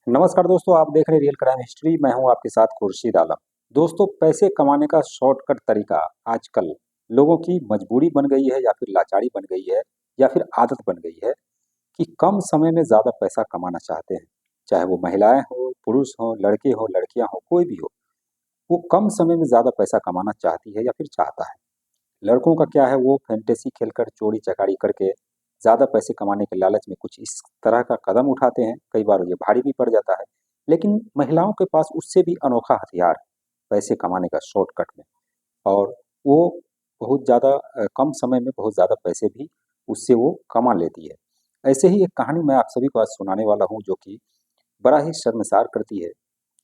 नमस्कार दोस्तों, आप देख रहे हैं रियल क्राइम हिस्ट्री। मैं हूं आपके साथ खुर्शीद आलम। दोस्तों, पैसे कमाने का शॉर्टकट तरीका आजकल लोगों की मजबूरी बन गई है या फिर लाचारी बन गई है या फिर आदत बन गई है कि कम समय में ज्यादा पैसा कमाना चाहते हैं। चाहे वो महिलाएं हो, पुरुष हो, लड़के हो, लड़कियां हो, कोई भी हो, वो कम समय में ज्यादा पैसा कमाना चाहती है या फिर चाहता है। लड़कों का क्या है, वो फैंटेसी खेलकर चोरी चकारी करके ज्यादा पैसे कमाने के लालच में कुछ इस तरह का कदम उठाते हैं। कई बार ये भारी भी पड़ जाता है। लेकिन महिलाओं के पास उससे भी अनोखा हथियार है पैसे कमाने का शॉर्टकट में। और वो बहुत ज्यादा कम समय में बहुत ज्यादा पैसे भी उससे वो कमा लेती है। ऐसे ही एक कहानी मैं आप सभी को आज सुनाने वाला हूँ, जो कि बड़ा ही शर्मसार करती है।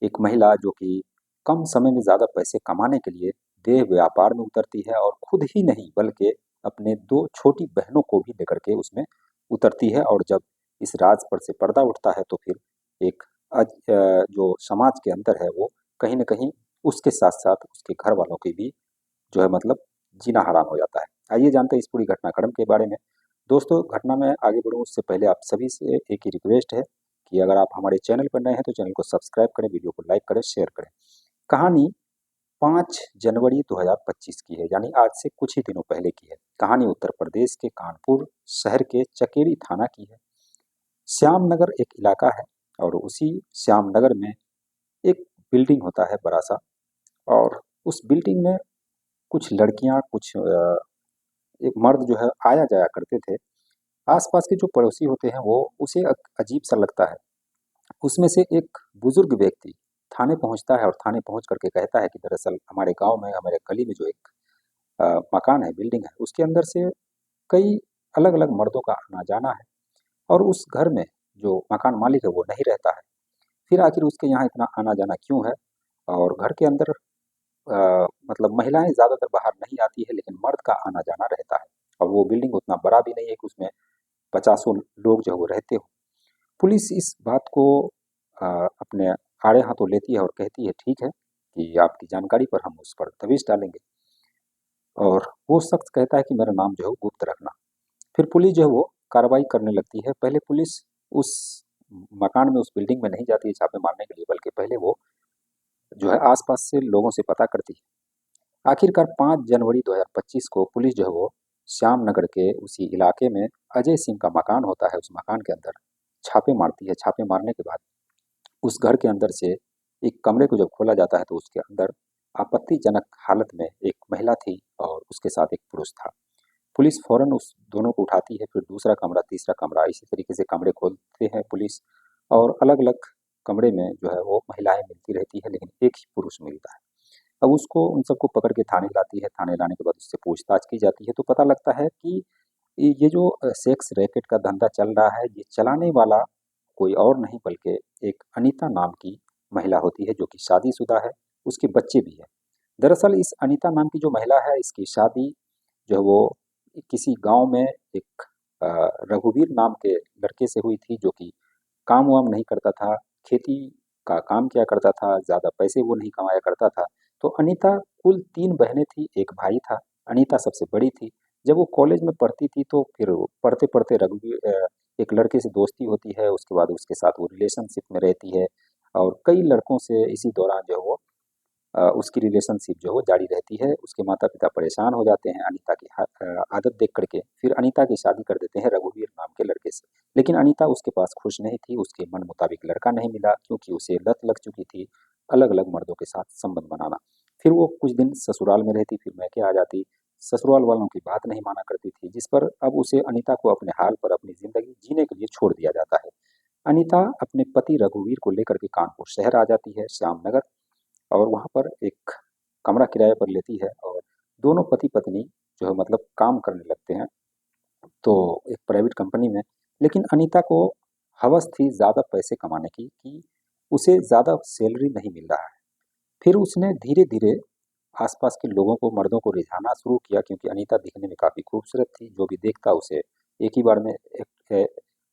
एक महिला जो कि कम समय में ज़्यादा पैसे कमाने के लिए देह व्यापार में उतरती है, और खुद ही नहीं बल्कि अपने 2 छोटी बहनों को भी लेकर के उसमें उतरती है। और जब इस राज पर से पर्दा उठता है तो फिर एक जो समाज के अंदर है वो कहीं न कहीं उसके साथ-साथ उसके घर वालों की भी जो है मतलब जीना हराम हो जाता है। आइए जानते हैं इस पूरी घटनाक्रम के बारे में। दोस्तों, घटना में आगे बढ़ूँ उससे पहले आप सभी से एक ही रिक्वेस्ट है कि अगर आप हमारे चैनल पर नए हैं तो चैनल को सब्सक्राइब करें, वीडियो को लाइक करें, शेयर करें। कहानी 5 जनवरी 2025 की है, यानी आज से कुछ ही दिनों पहले की है। कहानी उत्तर प्रदेश के कानपुर शहर के चकेरी थाना की है। श्यामनगर एक इलाका है, और उसी श्यामनगर में एक बिल्डिंग होता है बड़ा सा। और उस बिल्डिंग में कुछ लड़कियां, कुछ एक मर्द जो है आया जाया करते थे। आसपास के जो पड़ोसी होते हैं वो उसे अजीब सा लगता है। उसमें से एक बुजुर्ग व्यक्ति थाने पहुंचता है और थाने पहुंच करके कहता है कि दरअसल हमारे गांव में, हमारे गली में जो एक मकान है, बिल्डिंग है, उसके अंदर से कई अलग अलग मर्दों का आना जाना है। और उस घर में जो मकान मालिक है वो नहीं रहता है। फिर आखिर उसके यहाँ इतना आना जाना क्यों है? और घर के अंदर मतलब महिलाएं ज्यादातर बाहर नहीं आती है, लेकिन मर्द का आना जाना रहता है। और वो बिल्डिंग उतना बड़ा भी नहीं है कि उसमें पचासों लोग जो है वो रहते हो। पुलिस इस बात को अपने आड़े हाथों लेती है और कहती है ठीक है कि आपकी जानकारी पर हम उस पर दबिश डालेंगे। और वो शख्स कहता है कि मेरा नाम जो है वो गुप्त रखना। फिर पुलिस जो है वो कार्रवाई करने लगती है। पहले पुलिस उस मकान में, उस बिल्डिंग में नहीं जाती है छापे मारने के लिए, बल्कि पहले वो जो है आसपास से लोगों से पता करती है। आखिरकार 5 जनवरी 2025 को पुलिस जो है वो श्यामनगर के उसी इलाके में अजय सिंह का मकान होता है, उस मकान के अंदर छापे मारती है। छापे मारने के बाद उस घर के अंदर से एक कमरे को जब खोला जाता है तो उसके अंदर आपत्तिजनक हालत में एक महिला थी और उसके साथ एक पुरुष था। पुलिस फौरन उस दोनों को उठाती है, फिर दूसरा कमरा, तीसरा कमरा, इसी तरीके से कमरे खोलते हैं पुलिस। और अलग अलग कमरे में जो है वो महिलाएं मिलती रहती है, लेकिन एक ही पुरुष मिलता है। अब उसको, उन सबको पकड़ के थाने लाती है। थाने लाने के बाद उससे पूछताछ की जाती है तो पता लगता है कि ये जो सेक्स रैकेट का धंधा चल रहा है, ये चलाने वाला कोई और नहीं बल्कि एक अनीता नाम की महिला होती है, जो कि शादीशुदा है। उसके बच्चे भी हैं। दरअसल इस अनीता नाम की जो महिला है, इसकी शादी जो है वो किसी गांव में एक अ, रघुवीर नाम के लड़के से हुई थी, जो कि काम वाम नहीं करता था, खेती का काम किया करता था, ज़्यादा पैसे वो नहीं कमाया करता था। तो अनीता, कुल 3 बहनें थी, 1 भाई था। अनीता सबसे बड़ी थी। जब वो कॉलेज में पढ़ती थी तो फिर वो पढ़ते-पढ़ते एक लड़के से दोस्ती होती है, उसके बाद उसके साथ वो रिलेशनशिप में रहती है। और कई लड़कों से इसी दौरान जो है वो उसकी रिलेशनशिप जो है वो जारी रहती है। उसके माता-पिता परेशान हो जाते हैं अनीता की आदत देख कर के, फिर अनीता की शादी कर देते हैं रघुवीर नाम के लड़के से। लेकिन अनीता उसके पास खुश नहीं थी, उसके मन मुताबिक लड़का नहीं मिला, क्योंकि उसे लत लग चुकी थी अलग-अलग मर्दों के साथ संबंध बनाना। फिर वो कुछ दिन ससुराल में रहती, फिर मायके आ जाती। ससुराल वालों की बात नहीं माना करती थी, जिस पर अब उसे, अनीता को, अपने हाल पर अपनी ज़िंदगी जीने के लिए छोड़ दिया जाता है। अनीता अपने पति रघुवीर को लेकर के कानपुर शहर आ जाती है, श्यामनगर। और वहाँ पर एक कमरा किराए पर लेती है, और दोनों पति पत्नी जो है मतलब काम करने लगते हैं, तो एक प्राइवेट कंपनी में। लेकिन अनीता को हवस थी ज़्यादा पैसे कमाने की, कि उसे ज़्यादा सैलरी नहीं मिल रहा है। फिर उसने धीरे धीरे आसपास के लोगों को, मर्दों को रिझाना शुरू किया, क्योंकि अनीता दिखने में काफ़ी खूबसूरत थी। जो भी देखता उसे एक ही बार में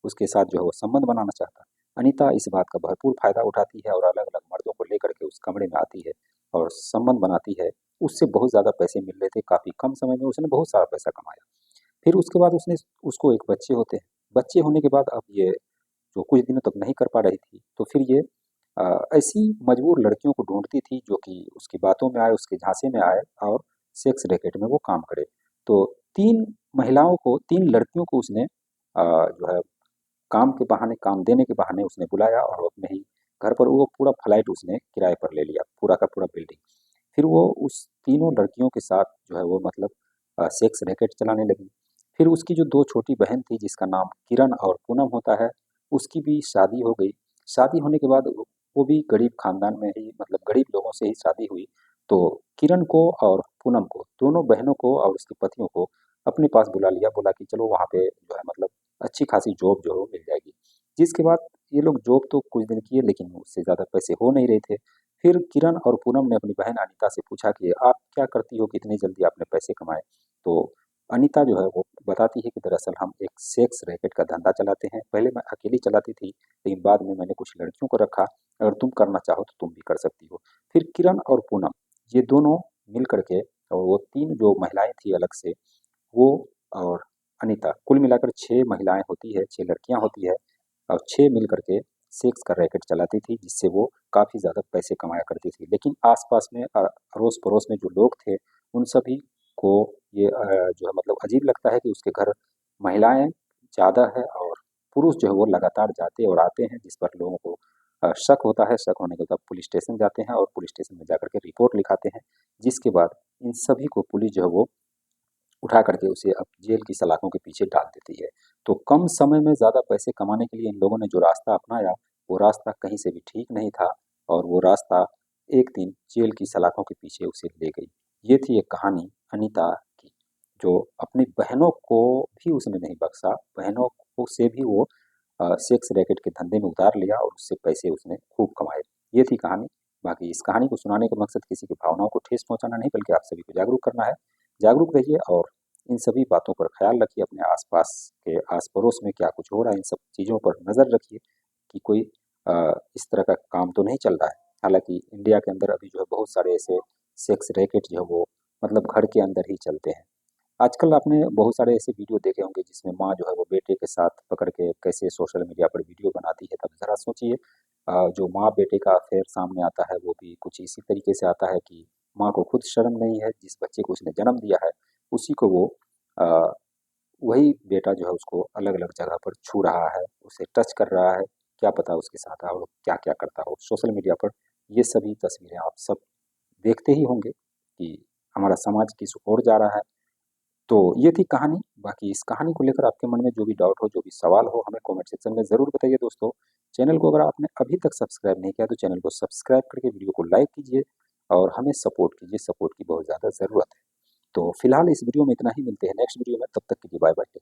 उसके साथ जो है वो संबंध बनाना चाहता। अनीता इस बात का भरपूर फायदा उठाती है और अलग अलग मर्दों को लेकर के उस कमरे में आती है और संबंध बनाती है। उससे बहुत ज़्यादा पैसे मिल रहे थे, काफ़ी कम समय में उसने बहुत सारा पैसा कमाया। फिर उसके बाद उसने उसको एक बच्चे होते हैं। बच्चे होने के बाद अब ये तो कुछ दिनों तक नहीं कर पा रही थी। तो फिर ये ऐसी मजबूर लड़कियों को ढूँढती थी जो कि उसकी बातों में आए, उसके झांसे में आए और सेक्स रैकेट में वो काम करे। तो 3 महिलाओं को 3 लड़कियों को उसने जो है काम के बहाने, काम देने के बहाने उसने बुलाया और वो अपने ही घर पर वो पूरा फ्लैट उसने किराए पर ले लिया, पूरा का पूरा बिल्डिंग। फिर वो उस तीनों लड़कियों के साथ जो है वो मतलब सेक्स रैकेट चलाने लगी। फिर उसकी जो 2 छोटी बहन थी जिसका नाम किरण और पूनम होता है, उसकी भी शादी हो गई। शादी होने के बाद वो भी गरीब खानदान में ही मतलब गरीब लोगों से ही शादी हुई। तो किरण को और पूनम को, दोनों बहनों को और उसके पतियों को अपने पास बुला लिया, बोला कि चलो वहाँ पे जो है मतलब अच्छी खासी जॉब जो है वो मिल जाएगी। जिसके बाद ये लोग जॉब तो कुछ दिन किए लेकिन उससे ज़्यादा पैसे हो नहीं रहे थे। फिर किरण और पूनम ने अपनी बहन अनीता से पूछा कि आप क्या करती हो कि इतनी जल्दी आपने पैसे कमाए? तो अनीता जो है वो बताती है कि दरअसल हम एक सेक्स रैकेट का धंधा चलाते हैं। पहले मैं अकेली चलाती थी, लेकिन बाद में मैंने कुछ लड़कियों को रखा, अगर तुम करना चाहो तो तुम भी कर सकती हो। फिर किरण और पूनम ये दोनों मिल कर के और वो 3 जो महिलाएँ थी अलग से, वो और अनीता कुल मिलाकर 6 महिलाएँ होती है, 6 लड़कियाँ होती है और 6 मिल कर के सेक्स का रैकेट चलाती थी जिससे वो काफ़ी ज़्यादा पैसे कमाया करती थी। लेकिन आस-पास में अड़ोस-पड़ोस में जो लोग थे, उन सभी को ये जो है मतलब अजीब लगता है कि उसके घर महिलाएँ ज़्यादा है और पुरुष जो है वो लगातार जाते और आते हैं, जिस पर लोगों को शक होता है। शक होने के बाद पुलिस स्टेशन जाते हैं और पुलिस स्टेशन में जाकर के रिपोर्ट लिखाते हैं, जिसके बाद इन सभी को पुलिस जो है वो उठा करके उसे अब जेल की सलाखों के पीछे डाल देती है। तो कम समय में ज़्यादा पैसे कमाने के लिए इन लोगों ने जो रास्ता अपनाया, वो रास्ता कहीं से भी ठीक नहीं था और वो रास्ता एक दिन जेल की सलाखों के पीछे उसे ले गई। ये थी एक कहानी अनीता की, जो अपनी बहनों को भी उसने नहीं बख्शा, बहनों को से भी वो सेक्स रैकेट के धंधे में उतार लिया और उससे पैसे उसने खूब कमाए। ये थी कहानी। बाकी इस कहानी को सुनाने का मकसद किसी की भावनाओं को ठेस पहुँचाना नहीं बल्कि आप सभी को जागरूक करना है। जागरूक रहिए और इन सभी बातों पर ख्याल रखिए, अपने आस-पास के आस-पड़ोस में क्या कुछ हो रहा है, इन सब चीज़ों पर नज़र रखिए कि कोई इस तरह का काम तो नहीं चल रहा है। हालाँकि इंडिया के अंदर अभी जो है बहुत सारे ऐसे सेक्स रैकेट जो है वो मतलब घर के अंदर ही चलते हैं। आजकल आपने बहुत सारे ऐसे वीडियो देखे होंगे जिसमें माँ जो है वो बेटे के साथ पकड़ के कैसे सोशल मीडिया पर वीडियो बनाती है। तब ज़रा सोचिए जो माँ बेटे का अफ़ेयर सामने आता है वो भी कुछ इसी तरीके से आता है कि माँ को खुद शर्म नहीं है, जिस बच्चे को उसने जन्म दिया है उसी को वो अ, वही बेटा जो है उसको अलग-अलग जगह पर छू रहा है, उसे टच कर रहा है, क्या पता उसके साथ और क्या-क्या करता हो। सोशल मीडिया पर ये सभी तस्वीरें आप सब देखते ही होंगे कि हमारा समाज किस ओर जा रहा है। तो ये थी कहानी, बाकी इस कहानी को लेकर आपके मन में जो भी डाउट हो, जो भी सवाल हो, हमें कमेंट सेक्शन में ज़रूर बताइए दोस्तों। चैनल को अगर आपने अभी तक सब्सक्राइब नहीं किया तो चैनल को सब्सक्राइब करके वीडियो को लाइक कीजिए और हमें सपोर्ट कीजिए, सपोर्ट की बहुत ज़्यादा ज़रूरत है। तो फिलहाल इस वीडियो में इतना ही, मिलते हैं नेक्स्ट वीडियो में, तब तक के लिए बाय बाय।